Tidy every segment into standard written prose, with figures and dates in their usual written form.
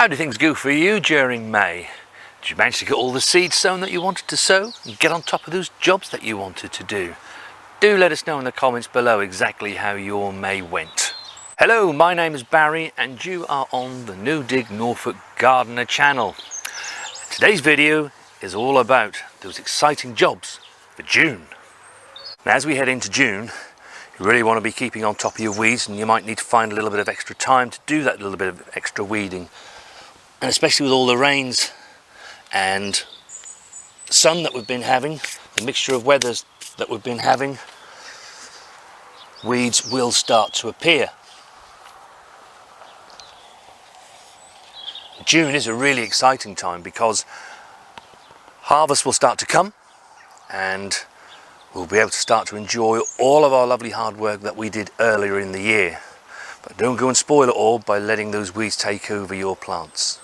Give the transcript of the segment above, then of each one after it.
How did things go for you during May? Did you manage to get all the seeds sown that you wanted to sow and get on top of those jobs that you wanted to do? Do let us know in the comments below exactly how your May went. Hello, my name is Barry and you are on the No Dig Norfolk Gardener channel. Today's video is all about those exciting jobs for June. Now, as we head into June, you really want to be keeping on top of your weeds, and you might need to find a little bit of extra time to do that little bit of extra weeding. And especially with all the rains and sun that we've been having, the mixture of weathers that we've been having, weeds will start to appear. June is a really exciting time because harvest will start to come and we'll be able to start to enjoy all of our lovely hard work that we did earlier in the year. But don't go and spoil it all by letting those weeds take over your plants.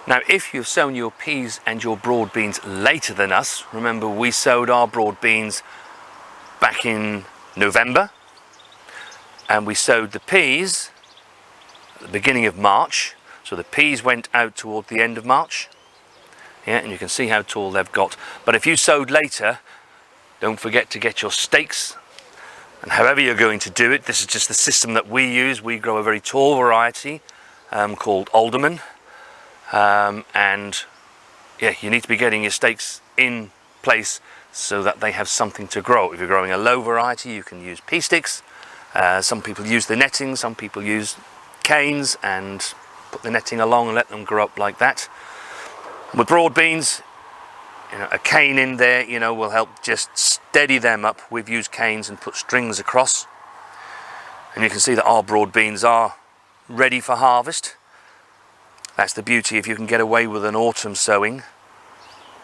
Now, if you've sown your peas and your broad beans later than us, remember we sowed our broad beans back in November and we sowed the peas at the beginning of March. So the peas went out toward the end of March. Yeah, and you can see how tall they've got. But if you sowed later, don't forget to get your stakes. And however you're going to do it, this is just the system that we use. We grow a very tall variety called alderman. And yeah, you need to be getting your stakes in place so that they have something to grow. If you're growing a low variety, you can use pea sticks. Some people use the netting, some people use canes and put the netting along and let them grow up like that. With broad beans, a cane in there, will help just steady them up. We've used canes and put strings across. And you can see that our broad beans are ready for harvest. That's the beauty. If you can get away with an autumn sowing,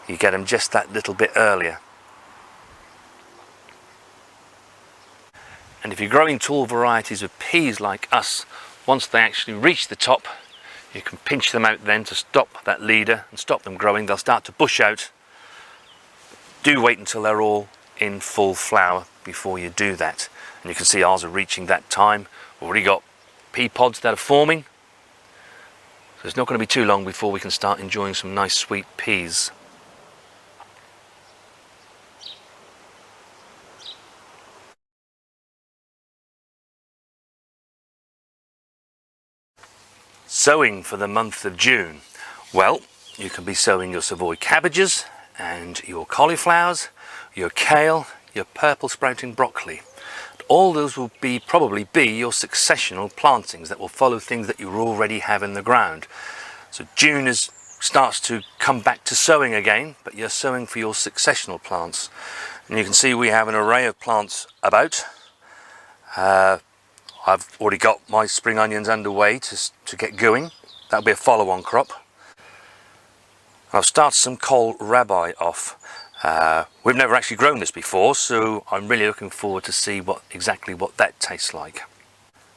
you get them just that little bit earlier. And if you're growing tall varieties of peas like us, once they actually reach the top, you can pinch them out then to stop that leader and stop them growing. They'll start to bush out. Do wait until they're all in full flower before you do that. And you can see ours are reaching that time. We've already got pea pods that are forming. So it's not going to be too long before we can start enjoying some nice sweet peas. Sowing for the month of June. Well, you can be sowing your Savoy cabbages and your cauliflowers, your kale, your purple sprouting broccoli. All those will probably be your successional plantings that will follow things that you already have in the ground. So June starts to come back to sowing again, but you're sowing for your successional plants. And you can see we have an array of plants about. I've already got my spring onions underway to get going. That'll be a follow-on crop. I've started some kohl rabi off. We've never actually grown this before, so I'm really looking forward to see exactly what that tastes like.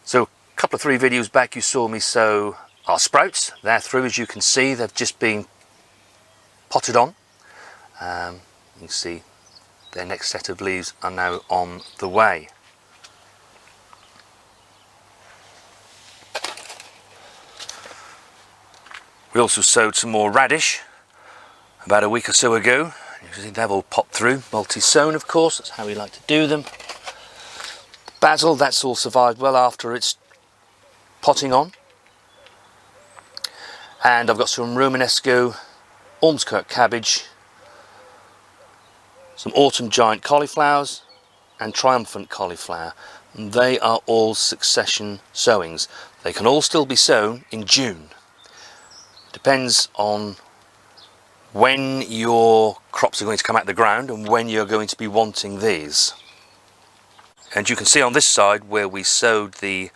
So a couple of 3 videos back you saw me sow our sprouts. They're through, as you can see. They've just been potted on. You can see their next set of leaves are now on the way. We also sowed some more radish about a week or so ago. You can see they've all popped through, multi-sown of course, that's how we like to do them. Basil, that's all survived well after its potting on. And I've got some Romanesco Ormskirk cabbage, some autumn giant cauliflowers and triumphant cauliflower. And they are all succession sowings. They can all still be sown in June. Depends on when your crops are going to come out of the ground and when you're going to be wanting these. And you can see on this side where we sowed the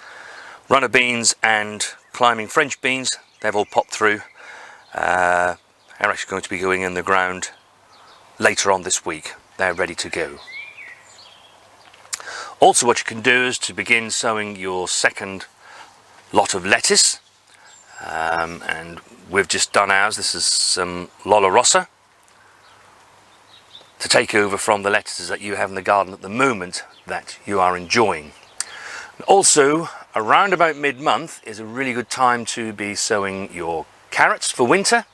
runner beans and climbing French beans, they've all popped through. They're actually going to be going in the ground later on this week. They're ready to go. Also, what you can do is to begin sowing your second lot of lettuce. And we've just done ours. This is some Lolla Rossa to take over from the lettuces that you have in the garden at the moment that you are enjoying. Also, around about mid-month is a really good time to be sowing your carrots for winter.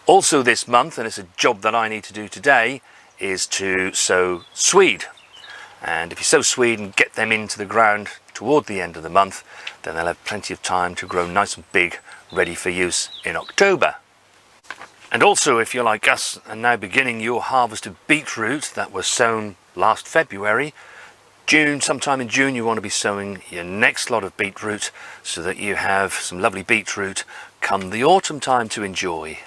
Also this month, and it's a job that I need to do today, is to sow swede. And if you sow swede and get them into the ground toward the end of the month, then they'll have plenty of time to grow nice and big, ready for use in October. And also, if you're like us and now beginning your harvest of beetroot that was sown last February, sometime in June you want to be sowing your next lot of beetroot so that you have some lovely beetroot come the autumn time to enjoy.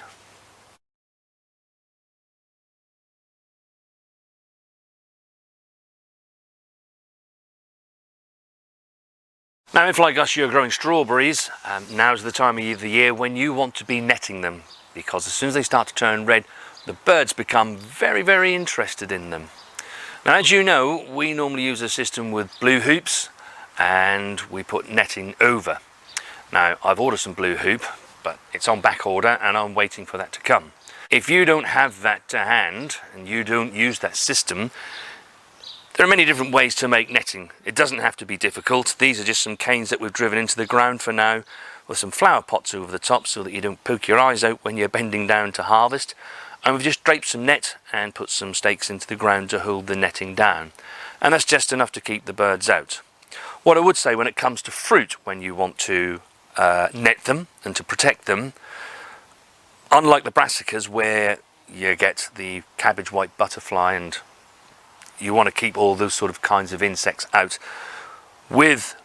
Now, if like us you're growing strawberries, now's the time of the year when you want to be netting them, because as soon as they start to turn red, the birds become very, very interested in them. Now, as you know, we normally use a system with blue hoops and we put netting over. Now, I've ordered some blue hoop, but it's on back order and I'm waiting for that to come. If you don't have that to hand and you don't use that system, there are many different ways to make netting. It doesn't have to be difficult. These are just some canes that we've driven into the ground for now, with some flower pots over the top so that you don't poke your eyes out when you're bending down to harvest. And we've just draped some net and put some stakes into the ground to hold the netting down. And that's just enough to keep the birds out. What I would say when it comes to fruit, when you want to net them and to protect them, unlike the brassicas where you get the cabbage white butterfly and you want to keep all those sort of kinds of insects out, with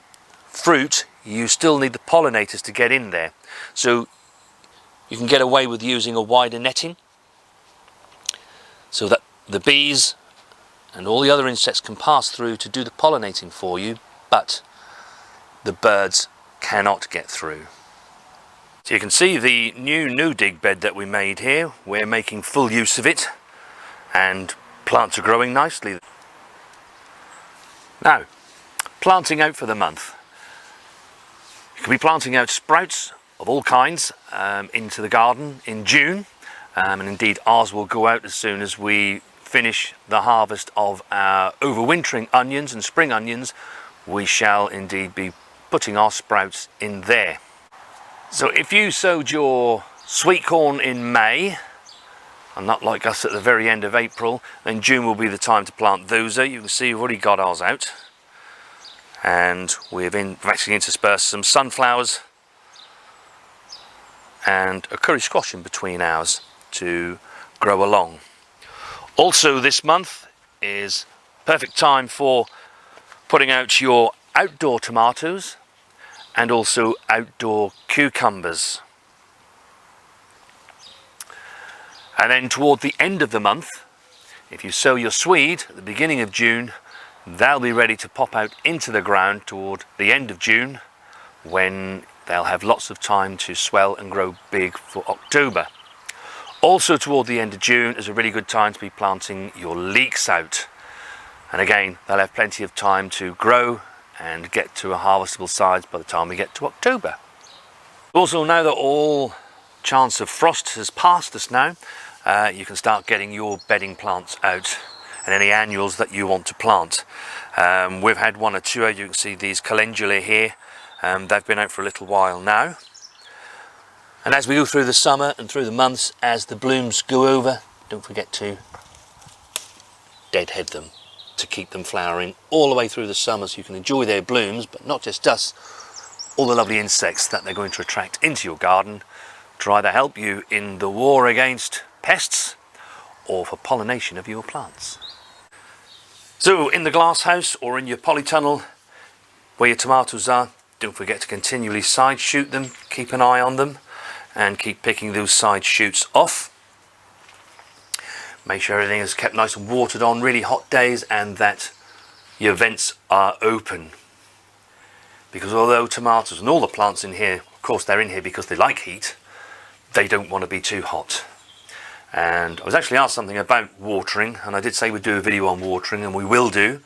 fruit you still need the pollinators to get in there. So you can get away with using a wider netting so that the bees and all the other insects can pass through to do the pollinating for you, but the birds cannot get through. So you can see the new no-dig bed that we made here. We're making full use of it and plants are growing nicely. Now, planting out for the month. You can be planting out sprouts of all kinds into the garden in June, and indeed ours will go out as soon as we finish the harvest of our overwintering onions and spring onions. We shall indeed be putting our sprouts in there. So if you sowed your sweet corn in May, and not like us at the very end of April, then June will be the time to plant those out. You can see we've already got ours out. And we've actually interspersed some sunflowers and a curry squash in between ours to grow along. Also this month is perfect time for putting out your outdoor tomatoes and also outdoor cucumbers. And then toward the end of the month, if you sow your swede at the beginning of June, they'll be ready to pop out into the ground toward the end of June, when they'll have lots of time to swell and grow big for October. Also toward the end of June is a really good time to be planting your leeks out. And again, they'll have plenty of time to grow and get to a harvestable size by the time we get to October. Also, now that all chance of frost has passed us now, you can start getting your bedding plants out and any annuals that you want to plant. We've had one or two. You can see these calendula here. They've been out for a little while now. And as we go through the summer and through the months, as the blooms go over, don't forget to deadhead them to keep them flowering all the way through the summer so you can enjoy their blooms, but not just us, all the lovely insects that they're going to attract into your garden to either help you in the war against pests or for pollination of your plants. So in the glass house or in your polytunnel where your tomatoes are, don't forget to continually side shoot them, keep an eye on them and keep picking those side shoots off. Make sure everything is kept nice and watered on really hot days and that your vents are open. Because although tomatoes and all the plants in here, of course they're in here because they like heat, they don't want to be too hot. And I was actually asked something about watering, and I did say we'd do a video on watering, and we will do,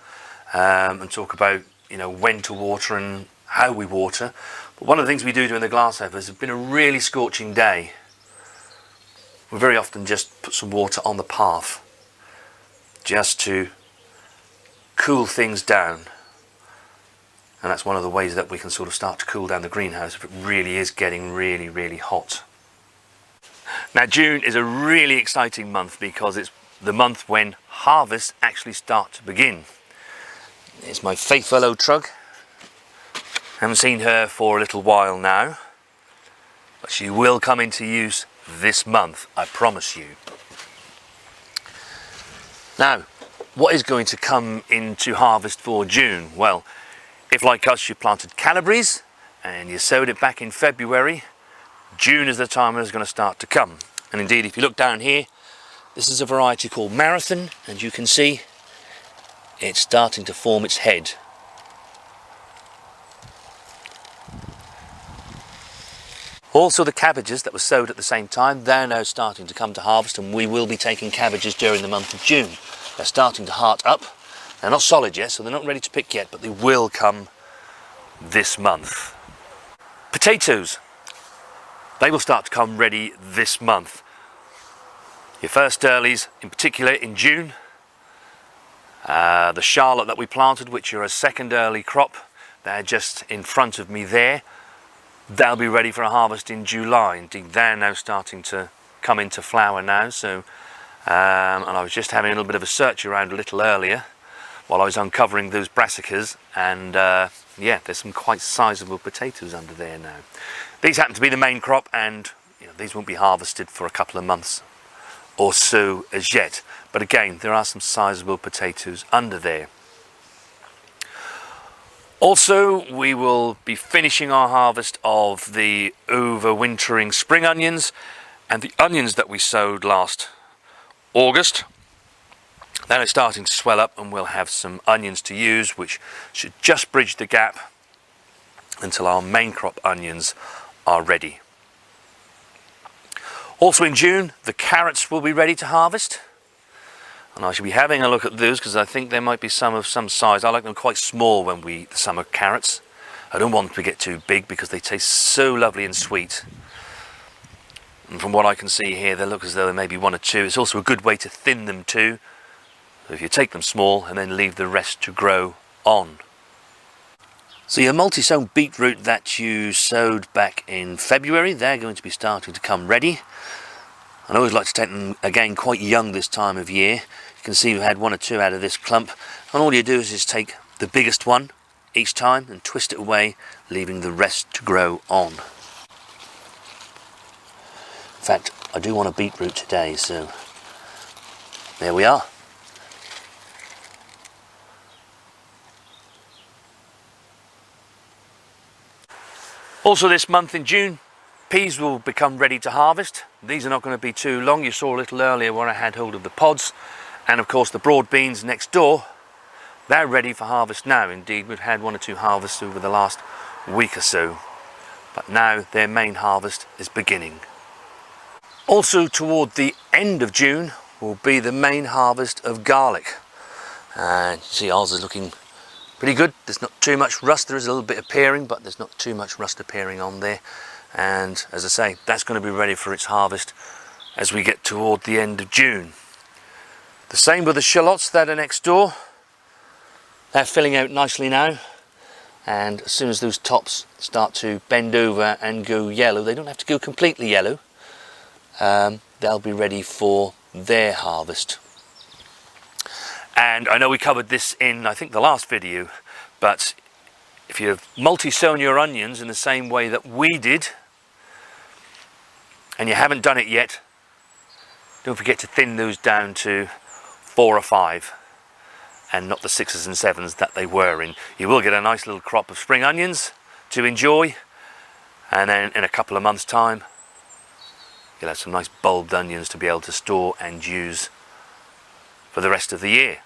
and talk about, you know, when to water and how we water. But one of the things we do in the glasshouse has been a really scorching day. We very often just put some water on the path just to cool things down. And that's one of the ways that we can sort of start to cool down the greenhouse if it really is getting really, really hot. Now June is a really exciting month because it's the month when harvests actually start to begin. It's my faithful old trug. Haven't seen her for a little while now, but she will come into use this month, I promise you. Now, what is going to come into harvest for June? Well, if like us you planted calabrese and you sowed it back in February, June is the time when it's going to start to come. And indeed, if you look down here, this is a variety called Marathon, and you can see it's starting to form its head. Also, the cabbages that were sowed at the same time, they're now starting to come to harvest, and we will be taking cabbages during the month of June. They're starting to heart up. They're not solid yet, so they're not ready to pick yet, but they will come this month. Potatoes, they will start to come ready this month. Your first earlies, in particular in June. The Charlotte that we planted, which are a second early crop, they're just in front of me there. They'll be ready for a harvest in July. Indeed, they're now starting to come into flower now. So, and I was just having a little bit of a search around a little earlier while I was uncovering those brassicas, and yeah, there's some quite sizable potatoes under there now. These happen to be the main crop, and these won't be harvested for a couple of months or so as yet. But again, there are some sizable potatoes under there. Also, we will be finishing our harvest of the overwintering spring onions and the onions that we sowed last August. Then it's starting to swell up, and we'll have some onions to use, which should just bridge the gap until our main crop onions are ready. Also in June, the carrots will be ready to harvest. And I shall be having a look at those because I think there might be some of some size. I like them quite small when we eat the summer carrots. I don't want them to get too big because they taste so lovely and sweet. And from what I can see here, they look as though there may be one or two. It's also a good way to thin them too. So if you take them small and then leave the rest to grow on. So your multi-sown beetroot that you sowed back in February, they're going to be starting to come ready. I always like to take them again quite young this time of year. You can see we've had one or two out of this clump, and all you do is just take the biggest one each time and twist it away, leaving the rest to grow on. In fact, I do want a beetroot today, so there we are. Also this month in June, peas will become ready to harvest. These are not going to be too long. You saw a little earlier where I had hold of the pods. And of course the broad beans next door, they're ready for harvest now. Indeed, we've had one or two harvests over the last week or so. But now their main harvest is beginning. Also toward the end of June will be the main harvest of garlic. And you see ours is looking pretty good. There's not too much rust. There is a little bit appearing, but there's not too much rust appearing on there. And as I say, that's going to be ready for its harvest as we get toward the end of June. The same with the shallots that are next door. They're filling out nicely now, and as soon as those tops start to bend over and go yellow, they don't have to go completely yellow, they'll be ready for their harvest. And I know we covered this in, I think, the last video, but if you've multi-sown your onions in the same way that we did, and you haven't done it yet, don't forget to thin those down to 4 or 5 and not the 6s and 7s that they were in. You will get a nice little crop of spring onions to enjoy, and then in a couple of months time you'll have some nice bulbed onions to be able to store and use for the rest of the year.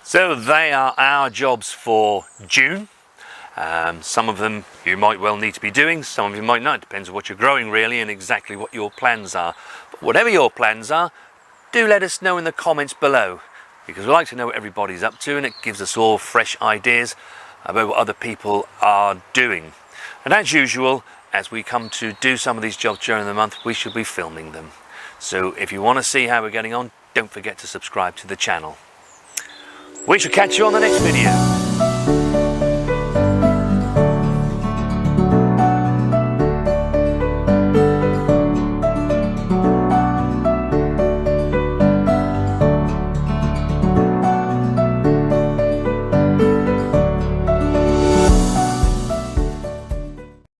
So they are our jobs for June, Some of them you might well need to be doing, some of you might not. It depends on what you're growing really and exactly what your plans are. But whatever your plans are, do let us know in the comments below, because we like to know what everybody's up to, and it gives us all fresh ideas about what other people are doing. And as usual, as we come to do some of these jobs during the month, we should be filming them. So if you want to see how we're getting on, don't forget to subscribe to the channel. We shall catch you on the next video.